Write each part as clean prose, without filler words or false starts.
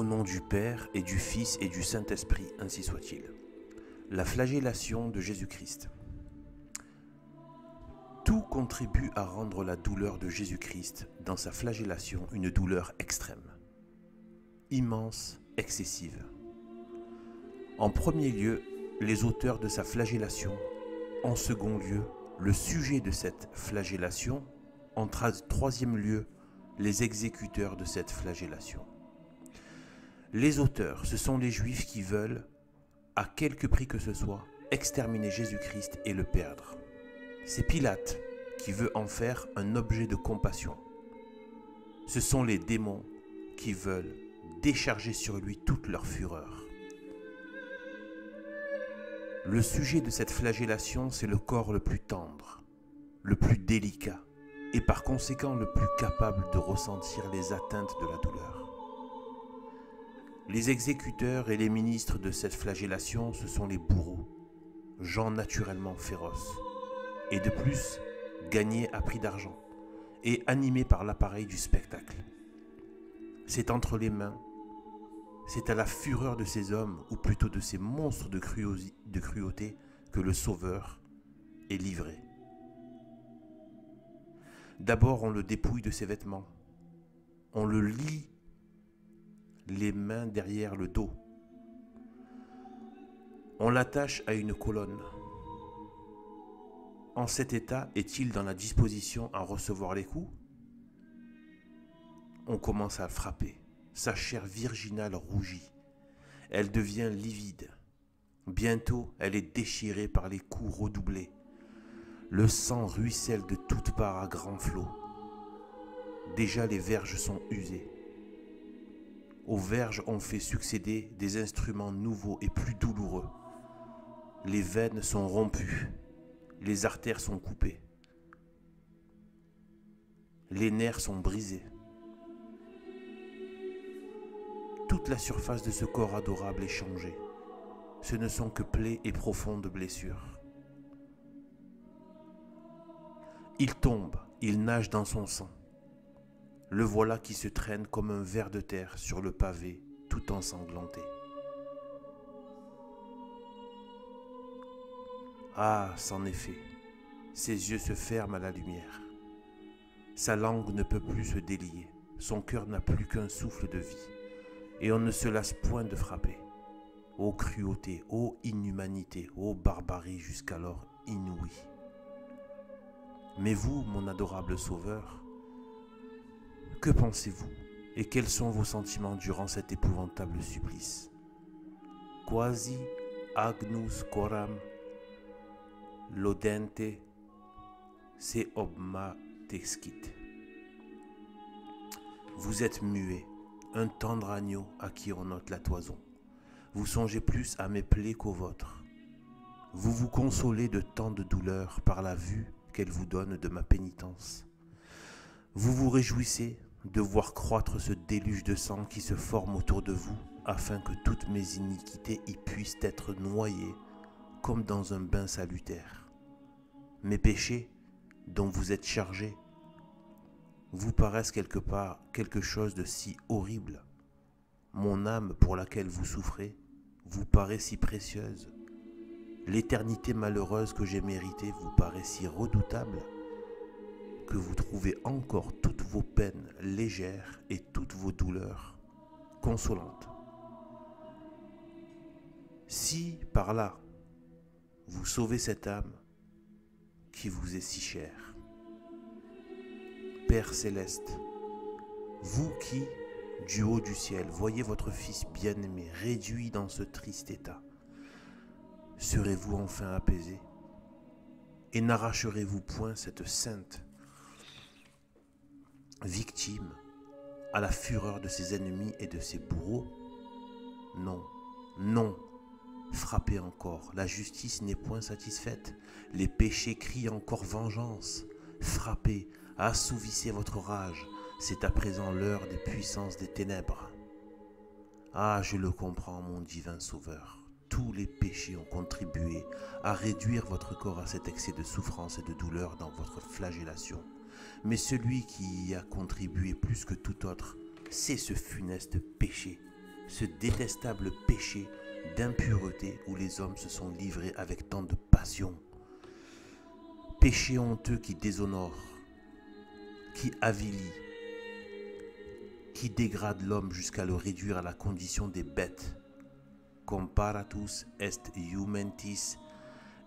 Au nom du Père et du Fils et du Saint-Esprit, ainsi soit-il. La flagellation de Jésus-Christ. Tout contribue à rendre la douleur de Jésus-Christ dans sa flagellation une douleur extrême, immense, excessive. En premier lieu, les auteurs de sa flagellation. En second lieu, le sujet de cette flagellation. En troisième lieu, les exécuteurs de cette flagellation. Les auteurs, ce sont les Juifs qui veulent, à quelque prix que ce soit, exterminer Jésus-Christ et le perdre. C'est Pilate qui veut en faire un objet de compassion. Ce sont les démons qui veulent décharger sur lui toute leur fureur. Le sujet de cette flagellation, c'est le corps le plus tendre, le plus délicat et par conséquent le plus capable de ressentir les atteintes de la douleur. Les exécuteurs et les ministres de cette flagellation, ce sont les bourreaux, gens naturellement féroces, et de plus, gagnés à prix d'argent, et animés par l'appareil du spectacle. C'est entre les mains, c'est à la fureur de ces hommes, ou plutôt de ces monstres de cruauté, que le Sauveur est livré. D'abord, on le dépouille de ses vêtements, on le lie les mains derrière le dos. On l'attache à une colonne. En cet état, est-il dans la disposition à recevoir les coups? On commence à frapper. Sa chair virginale rougit. Elle devient livide. Bientôt, elle est déchirée par les coups redoublés. Le sang ruisselle de toutes parts à grands flots. Déjà, les verges sont usées. Aux verges, on fait succéder des instruments nouveaux et plus douloureux. Les veines sont rompues, les artères sont coupées, les nerfs sont brisés. Toute la surface de ce corps adorable est changée. Ce ne sont que plaies et profondes blessures. Il tombe, il nage dans son sang. Le voilà qui se traîne comme un ver de terre sur le pavé, tout ensanglanté. Ah, c'en est fait. Ses yeux se ferment à la lumière. Sa langue ne peut plus se délier. Son cœur n'a plus qu'un souffle de vie. Et on ne se lasse point de frapper. Ô cruauté, ô inhumanité, ô barbarie jusqu'alors inouïe. Mais vous, mon adorable Sauveur, que pensez-vous et quels sont vos sentiments durant cet épouvantable supplice? Quasi agnus coram lodente se obmatexcit. Vous êtes muet, un tendre agneau à qui on ôte la toison. Vous songez plus à mes plaies qu'aux vôtres. Vous vous consolez de tant de douleur par la vue qu'elle vous donne de ma pénitence. Vous vous réjouissez de voir croître ce déluge de sang qui se forme autour de vous, afin que toutes mes iniquités y puissent être noyées comme dans un bain salutaire. Mes péchés, dont vous êtes chargés, vous paraissent quelque chose de si horrible. Mon âme pour laquelle vous souffrez vous paraît si précieuse. L'éternité malheureuse que j'ai méritée vous paraît si redoutable que vous trouvez encore toutes vos peines légères et toutes vos douleurs consolantes. Si, par là, vous sauvez cette âme qui vous est si chère, Père céleste, vous qui, du haut du ciel, voyez votre Fils bien-aimé réduit dans ce triste état, serez-vous enfin apaisé et n'arracherez-vous point cette sainte victime à la fureur de ses ennemis et de ses bourreaux? Non, non, frappez encore, la justice n'est point satisfaite, les péchés crient encore vengeance, frappez, assouvissez votre rage, c'est à présent l'heure des puissances des ténèbres. Ah, je le comprends, mon divin Sauveur, tous les péchés ont contribué à réduire votre corps à cet excès de souffrance et de douleur dans votre flagellation. Mais celui qui y a contribué plus que tout autre, c'est ce funeste péché ce détestable péché d'impureté où les hommes se sont livrés avec tant de passion. Péché honteux qui déshonore, qui avilit, qui dégrade l'homme jusqu'à le réduire à la condition des bêtes. Comparatus est iumentis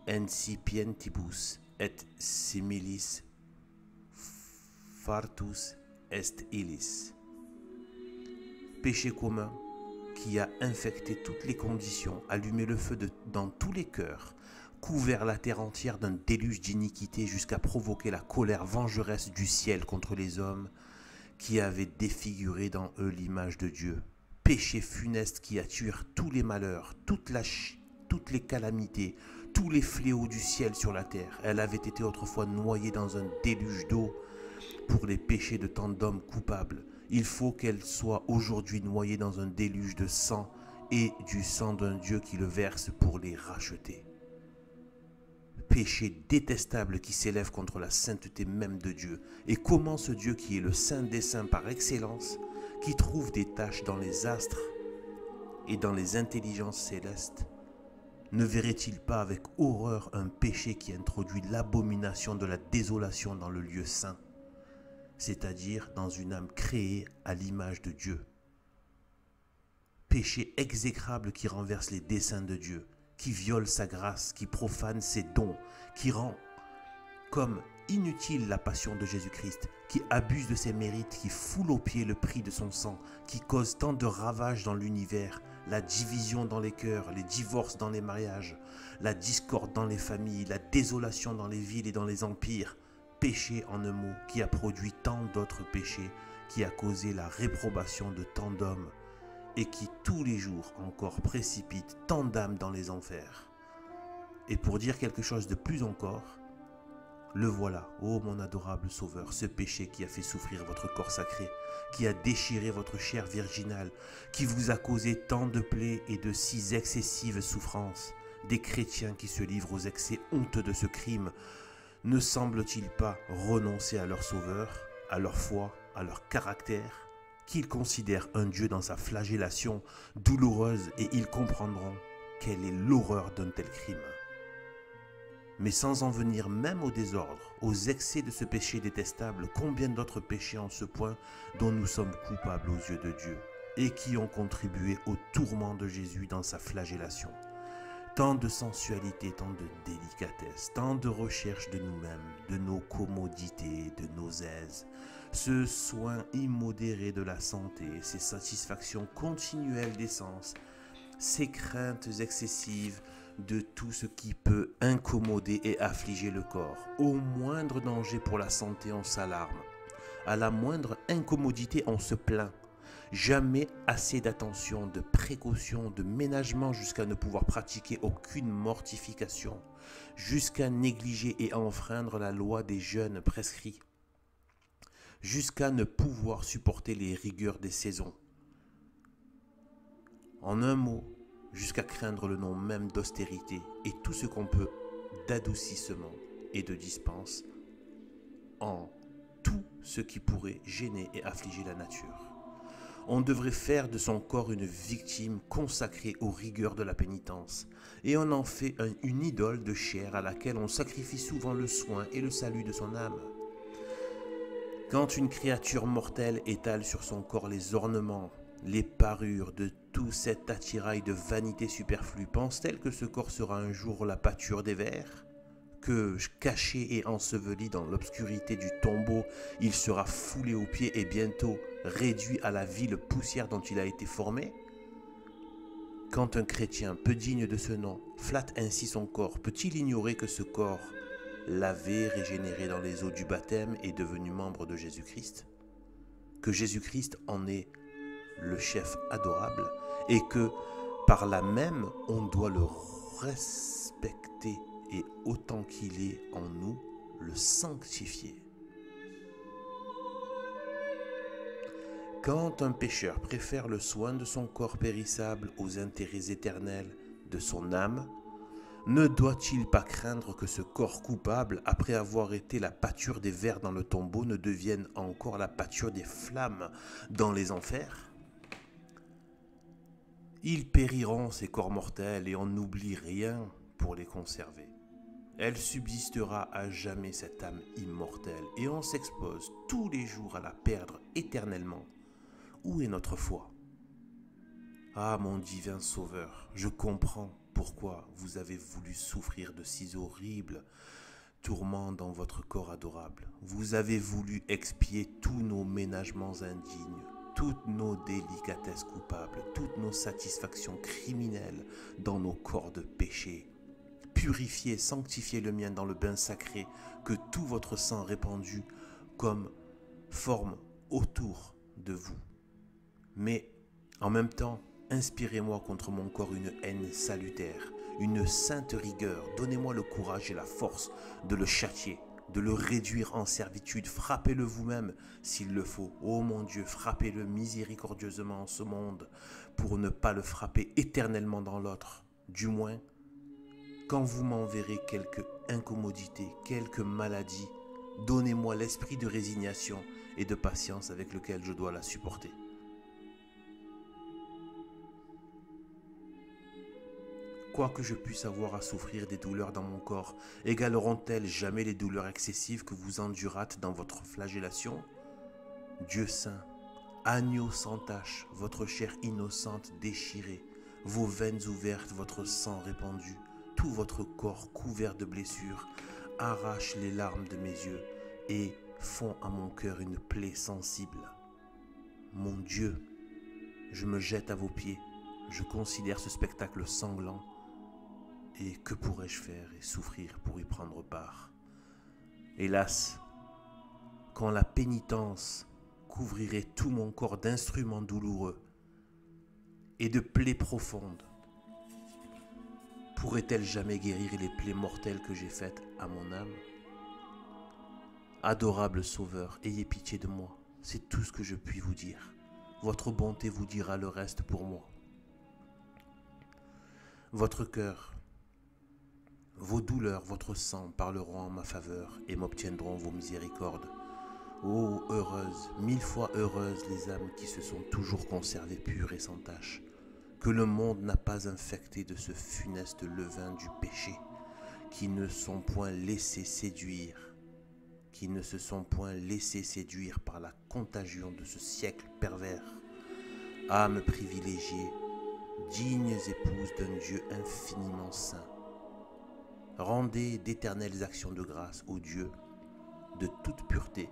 incipientibus et similis fartus est illis. Péché commun qui a infecté toutes les conditions, allumé le feu dans tous les cœurs, couvert la terre entière d'un déluge d'iniquité jusqu'à provoquer la colère vengeresse du ciel contre les hommes qui avaient défiguré dans eux l'image de Dieu. Péché funeste qui a tué tous les malheurs, toutes les calamités, tous les fléaux du ciel sur la terre. Elle avait été autrefois noyée dans un déluge d'eau pour les péchés de tant d'hommes coupables. Il faut qu'elle soit aujourd'hui noyée dans un déluge de sang et du sang d'un Dieu qui le verse pour les racheter. Péché détestable qui s'élève contre la sainteté même de Dieu. Et comment ce Dieu qui est le Saint des Saints par excellence, qui trouve des taches dans les astres et dans les intelligences célestes, ne verrait-il pas avec horreur un péché qui introduit l'abomination de la désolation dans le lieu saint, c'est-à-dire dans une âme créée à l'image de Dieu? Péché exécrable qui renverse les desseins de Dieu, qui viole sa grâce, qui profane ses dons, qui rend comme inutile la passion de Jésus-Christ, qui abuse de ses mérites, qui foule aux pieds le prix de son sang, qui cause tant de ravages dans l'univers, la division dans les cœurs, les divorces dans les mariages, la discorde dans les familles, la désolation dans les villes et dans les empires. Péché en un mot qui a produit tant d'autres péchés, qui a causé la réprobation de tant d'hommes et qui tous les jours encore précipite tant d'âmes dans les enfers. Et pour dire quelque chose de plus encore, le voilà, ô mon adorable Sauveur, ce péché qui a fait souffrir votre corps sacré, qui a déchiré votre chair virginale, qui vous a causé tant de plaies et de si excessives souffrances. Des chrétiens qui se livrent aux excès honteux de ce crime, ne semblent-ils pas renoncer à leur Sauveur, à leur foi, à leur caractère, qu'ils considèrent un Dieu dans sa flagellation douloureuse, et ils comprendront quelle est l'horreur d'un tel crime. Mais sans en venir même au désordre, aux excès de ce péché détestable, combien d'autres péchés en ce point dont nous sommes coupables aux yeux de Dieu et qui ont contribué au tourment de Jésus dans sa flagellation. Tant de sensualité, tant de délicatesse, tant de recherche de nous-mêmes, de nos commodités, de nos aises, ce soin immodéré de la santé, ces satisfactions continuelles des sens, ces craintes excessives de tout ce qui peut incommoder et affliger le corps. Au moindre danger pour la santé, on s'alarme. À la moindre incommodité, on se plaint. Jamais assez d'attention, de précaution, de ménagement jusqu'à ne pouvoir pratiquer aucune mortification, jusqu'à négliger et enfreindre la loi des jeûnes prescrits, jusqu'à ne pouvoir supporter les rigueurs des saisons. En un mot, jusqu'à craindre le nom même d'austérité et tout ce qu'on peut d'adoucissement et de dispense en tout ce qui pourrait gêner et affliger la nature. On devrait faire de son corps une victime consacrée aux rigueurs de la pénitence, et on en fait une idole de chair à laquelle on sacrifie souvent le soin et le salut de son âme. Quand une créature mortelle étale sur son corps les ornements, les parures de tout cet attirail de vanité superflue, pense-t-elle que ce corps sera un jour la pâture des vers ? Que, caché et enseveli dans l'obscurité du tombeau, il sera foulé aux pieds et bientôt réduit à la vile poussière dont il a été formé ? Quand un chrétien, peu digne de ce nom, flatte ainsi son corps, peut-il ignorer que ce corps, lavé, régénéré dans les eaux du baptême, est devenu membre de Jésus-Christ ? Que Jésus-Christ en est le chef adorable et que, par là même, on doit le respecter et autant qu'il est en nous, le sanctifier. Quand un pécheur préfère le soin de son corps périssable aux intérêts éternels de son âme, ne doit-il pas craindre que ce corps coupable, après avoir été la pâture des vers dans le tombeau, ne devienne encore la pâture des flammes dans les enfers ? Ils périront, ces corps mortels, et on n'oublie rien pour les conserver. Elle subsistera à jamais, cette âme immortelle, et on s'expose tous les jours à la perdre éternellement. Où est notre foi? Ah, mon divin Sauveur, je comprends pourquoi vous avez voulu souffrir de si horribles tourments dans votre corps adorable. Vous avez voulu expier tous nos ménagements indignes, toutes nos délicatesses coupables, toutes nos satisfactions criminelles dans nos corps de péché. Purifiez, sanctifiez le mien dans le bain sacré que tout votre sang répandu comme forme autour de vous. Mais en même temps, inspirez-moi contre mon corps une haine salutaire, une sainte rigueur. Donnez-moi le courage et la force de le châtier, de le réduire en servitude. Frappez-le vous-même s'il le faut. Ô mon Dieu, frappez-le miséricordieusement en ce monde pour ne pas le frapper éternellement dans l'autre. Du moins, quand vous m'enverrez quelque incommodité, quelque maladie, donnez-moi l'esprit de résignation et de patience avec lequel je dois la supporter. Quoi que je puisse avoir à souffrir des douleurs dans mon corps, égaleront-elles jamais les douleurs excessives que vous endurâtes dans votre flagellation? Dieu saint, agneau sans tache, votre chair innocente déchirée, vos veines ouvertes, votre sang répandu, tout votre corps couvert de blessures, arrache les larmes de mes yeux et font à mon cœur une plaie sensible. Mon Dieu, je me jette à vos pieds, je considère ce spectacle sanglant. Et que pourrais-je faire et souffrir pour y prendre part? Hélas, quand la pénitence couvrirait tout mon corps d'instruments douloureux et de plaies profondes, pourrait-elle jamais guérir les plaies mortelles que j'ai faites à mon âme? Adorable Sauveur, ayez pitié de moi, c'est tout ce que je puis vous dire. Votre bonté vous dira le reste pour moi. Votre cœur, vos douleurs, votre sang parleront en ma faveur et m'obtiendront vos miséricordes. Oh, heureuses, 1000 fois heureuses les âmes qui se sont toujours conservées pures et sans tache, que le monde n'a pas infecté de ce funeste levain du péché, qui ne sont point laissés séduire, qui ne se sont point laissés séduire par la contagion de ce siècle pervers. Âmes privilégiées, dignes épouses d'un Dieu infiniment saint, rendez d'éternelles actions de grâce au Dieu de toute pureté.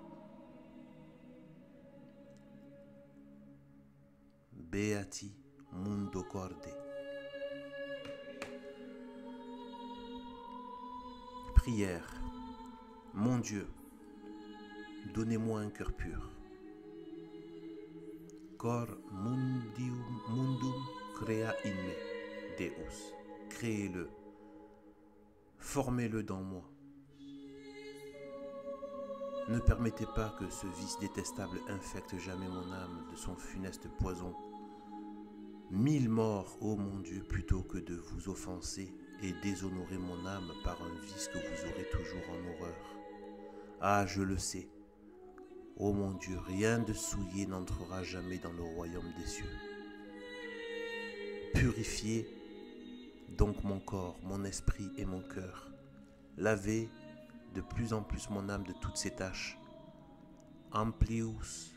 Beati mundo corde. Prière. Mon Dieu, donnez-moi un cœur pur. Cor mundum crea in me, Deus. Créez-le. Formez-le dans moi. Ne permettez pas que ce vice détestable infecte jamais mon âme de son funeste poison. 1000 morts, ô mon Dieu, plutôt que de vous offenser et déshonorer mon âme par un vice que vous aurez toujours en horreur. Ah, je le sais. Ô mon Dieu, rien de souillé n'entrera jamais dans le royaume des cieux. Purifiez donc mon corps, mon esprit et mon cœur. Lavez de plus en plus mon âme de toutes ses taches. Amplius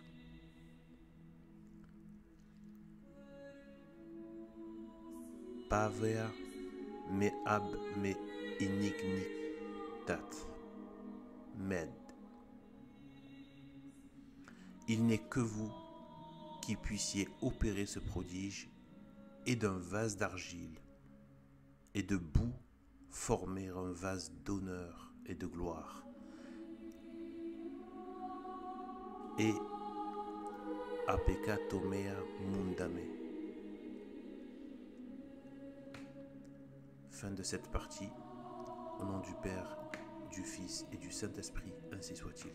pavea me ab me inignitat med. Il n'est que vous qui puissiez opérer ce prodige et d'un vase d'argile et de boue former un vase d'honneur et de gloire. Et a peccato mea mundame. Fin de cette partie. Au nom du Père, du Fils et du Saint-Esprit, ainsi soit-il.